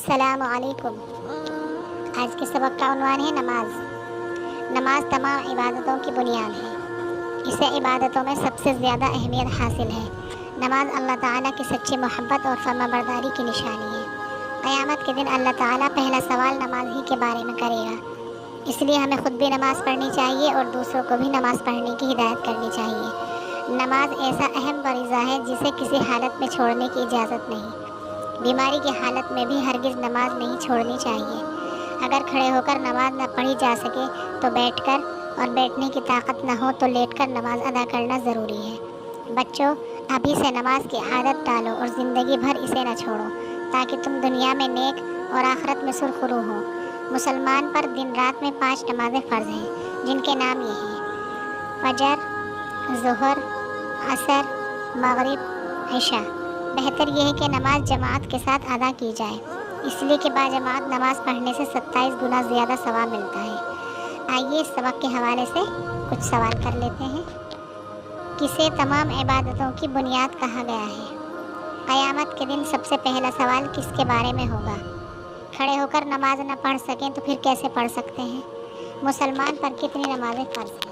अस्सलाम वालेकुम। आज के सबक का उन्वान है नमाज। नमाज तमाम इबादतों की बुनियाद है। इसे इबादतों में सबसे ज़्यादा अहमियत हासिल है। नमाज अल्लाह ताला की सच्ची मोहब्बत और फर्माबरदारी की निशानी है। क़यामत के दिन अल्लाह ताला पहला सवाल नमाज ही के बारे में करेगा। इसलिए हमें ख़ुद भी नमाज़ पढ़नी चाहिए और दूसरों को भी नमाज़ पढ़ने की हिदायत करनी चाहिए। नमाज ऐसा अहम फरीज़ा है जिसे किसी हालत में छोड़ने की इजाज़त नहीं। बीमारी की हालत में भी हरगिज़ नमाज नहीं छोड़नी चाहिए। अगर खड़े होकर नमाज न पढ़ी जा सके तो बैठकर, और बैठने की ताकत न हो तो लेटकर नमाज अदा करना ज़रूरी है। बच्चों, अभी से नमाज की आदत डालो और ज़िंदगी भर इसे न छोड़ो, ताकि तुम दुनिया में नेक और आखिरत में सुरखरू हो। मुसलमान पर दिन रात में 5 नमाज़ें फ़र्ज़ हैं, जिनके नाम ये हैं: फजर, ज़ुहर, असर, मगरिब, इशा। बेहतर यह है कि नमाज जमात के साथ अदा की जाए, इसलिए कि बाजमात नमाज पढ़ने से 27 गुना ज़्यादा सवाब मिलता है। आइए इस सबक के हवाले से कुछ सवाल कर लेते हैं। किसे तमाम इबादतों की बुनियाद कहा गया है? क़यामत के दिन सबसे पहला सवाल किसके बारे में होगा? खड़े होकर नमाज न पढ़ सकें तो फिर कैसे पढ़ सकते हैं? मुसलमान पर कितनी नमाज़ें फ़र्ज़ हैं?